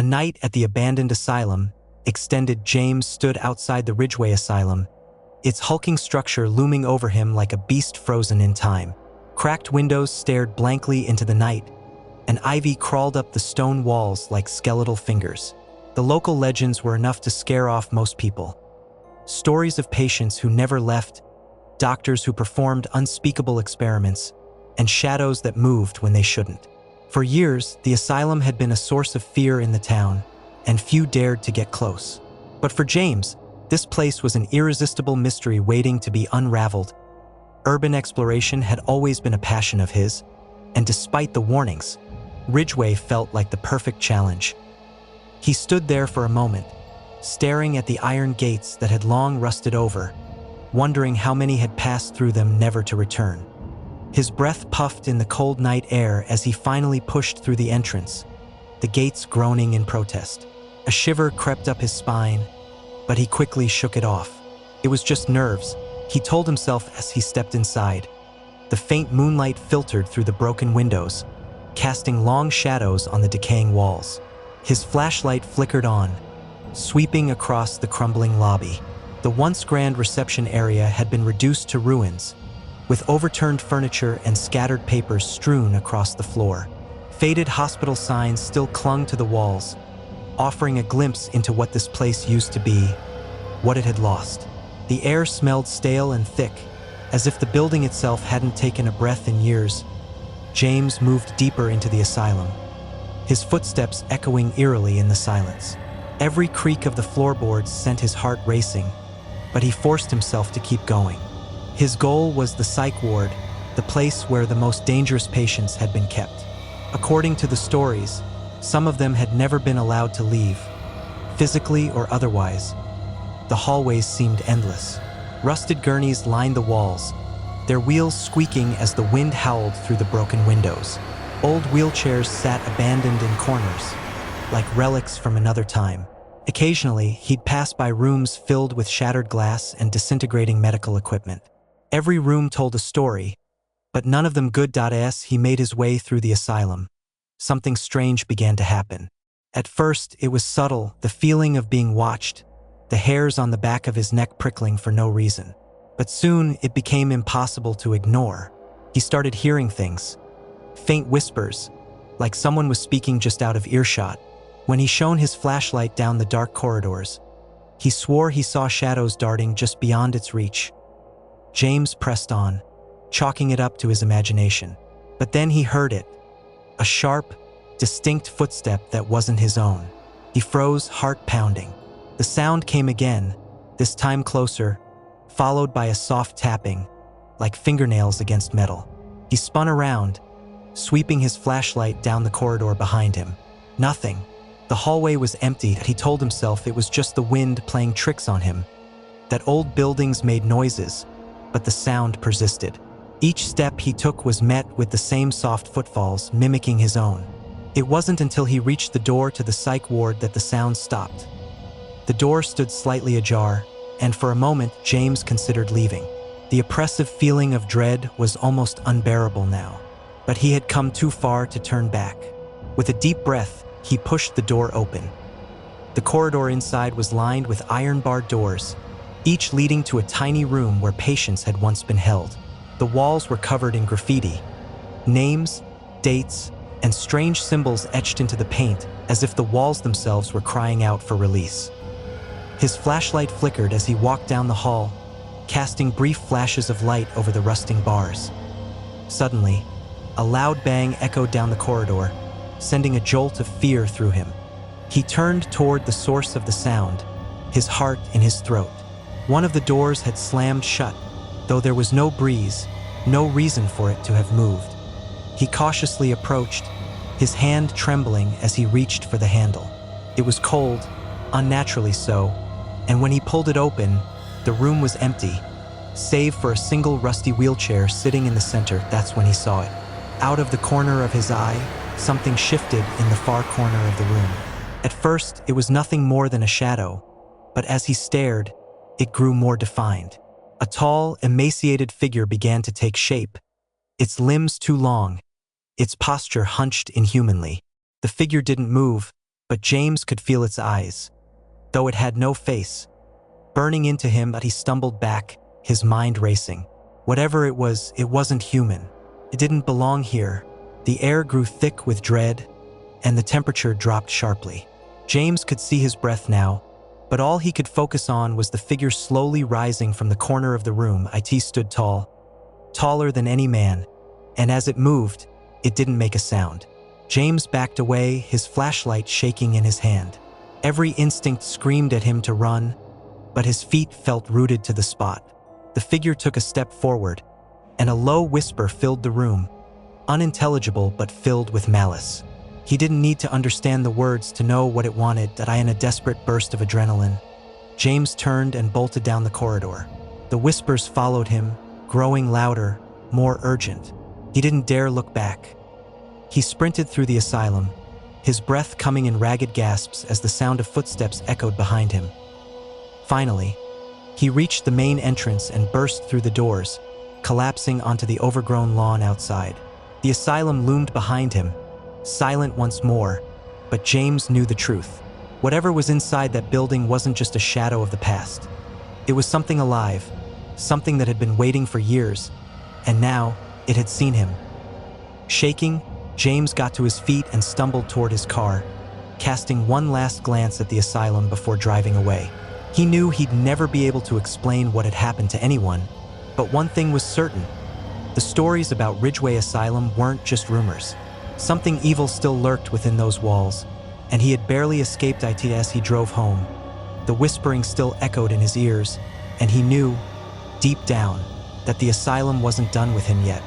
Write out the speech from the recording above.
A night at the abandoned asylum, extended James stood outside the Ridgeway Asylum, its hulking structure looming over him like a beast frozen in time. Cracked windows stared blankly into the night, and ivy crawled up the stone walls like skeletal fingers. The local legends were enough to scare off most people. Stories of patients who never left, doctors who performed unspeakable experiments, and shadows that moved when they shouldn't. For years, the asylum had been a source of fear in the town, and few dared to get close. But for James, this place was an irresistible mystery waiting to be unraveled. Urban exploration had always been a passion of his, and despite the warnings, Ridgeway felt like the perfect challenge. He stood there for a moment, staring at the iron gates that had long rusted over, wondering how many had passed through them never to return. His breath puffed in the cold night air as he finally pushed through the entrance, the gates groaning in protest. A shiver crept up his spine, but he quickly shook it off. It was just nerves, he told himself as he stepped inside. The faint moonlight filtered through the broken windows, casting long shadows on the decaying walls. His flashlight flickered on, sweeping across the crumbling lobby. The once grand reception area had been reduced to ruins, with overturned furniture and scattered papers strewn across the floor. Faded hospital signs still clung to the walls, offering a glimpse into what this place used to be, what it had lost. The air smelled stale and thick, as if the building itself hadn't taken a breath in years. James moved deeper into the asylum, his footsteps echoing eerily in the silence. Every creak of the floorboards sent his heart racing, but he forced himself to keep going. His goal was the psych ward, the place where the most dangerous patients had been kept. According to the stories, some of them had never been allowed to leave, physically or otherwise. The hallways seemed endless. Rusted gurneys lined the walls, their wheels squeaking as the wind howled through the broken windows. Old wheelchairs sat abandoned in corners, like relics from another time. Occasionally, he'd pass by rooms filled with shattered glass and disintegrating medical equipment. Every room told a story, but none of them good. As he made his way through the asylum, something strange began to happen. At first, it was subtle, the feeling of being watched, the hairs on the back of his neck prickling for no reason. But soon, it became impossible to ignore. He started hearing things, faint whispers, like someone was speaking just out of earshot. When he shone his flashlight down the dark corridors, he swore he saw shadows darting just beyond its reach. James pressed on, chalking it up to his imagination. But then he heard it, a sharp, distinct footstep that wasn't his own. He froze, heart pounding. The sound came again, this time closer, followed by a soft tapping, like fingernails against metal. He spun around, sweeping his flashlight down the corridor behind him. Nothing. The hallway was empty. He told himself it was just the wind playing tricks on him, that old buildings made noises, but the sound persisted. Each step he took was met with the same soft footfalls, mimicking his own. It wasn't until he reached the door to the psych ward that the sound stopped. The door stood slightly ajar, and for a moment James considered leaving. The oppressive feeling of dread was almost unbearable now, but he had come too far to turn back. With a deep breath, he pushed the door open. The corridor inside was lined with iron-barred doors, each leading to a tiny room where patients had once been held. The walls were covered in graffiti, names, dates, and strange symbols etched into the paint as if the walls themselves were crying out for release. His flashlight flickered as he walked down the hall, casting brief flashes of light over the rusting bars. Suddenly, a loud bang echoed down the corridor, sending a jolt of fear through him. He turned toward the source of the sound, his heart in his throat. One of the doors had slammed shut, though there was no breeze, no reason for it to have moved. He cautiously approached, his hand trembling as he reached for the handle. It was cold, unnaturally so, and when he pulled it open, the room was empty, save for a single rusty wheelchair sitting in the center. That's when he saw it. Out of the corner of his eye, something shifted in the far corner of the room. At first, it was nothing more than a shadow, but as he stared, it grew more defined. A tall, emaciated figure began to take shape, its limbs too long, its posture hunched inhumanly. The figure didn't move, but James could feel its eyes, though it had no face, burning into him. But he stumbled back, his mind racing. Whatever it wasn't human. It didn't belong here. The air grew thick with dread, and the temperature dropped sharply. James could see his breath now, but all he could focus on was the figure slowly rising from the corner of the room. It stood tall, taller than any man, and as it moved, it didn't make a sound. James backed away, his flashlight shaking in his hand. Every instinct screamed at him to run, but his feet felt rooted to the spot. The figure took a step forward, and a low whisper filled the room, unintelligible but filled with malice. He didn't need to understand the words to know what it wanted. In a desperate burst of adrenaline, James turned and bolted down the corridor. The whispers followed him, growing louder, more urgent. He didn't dare look back. He sprinted through the asylum, his breath coming in ragged gasps as the sound of footsteps echoed behind him. Finally, he reached the main entrance and burst through the doors, collapsing onto the overgrown lawn outside. The asylum loomed behind him, silent once more, but James knew the truth. Whatever was inside that building wasn't just a shadow of the past. It was something alive, something that had been waiting for years, and now it had seen him. Shaking, James got to his feet and stumbled toward his car, casting one last glance at the asylum before driving away. He knew he'd never be able to explain what had happened to anyone, but one thing was certain. The stories about Ridgeway Asylum weren't just rumors. Something evil still lurked within those walls, and he had barely escaped it as he drove home. The whispering still echoed in his ears, and he knew, deep down, that the asylum wasn't done with him yet.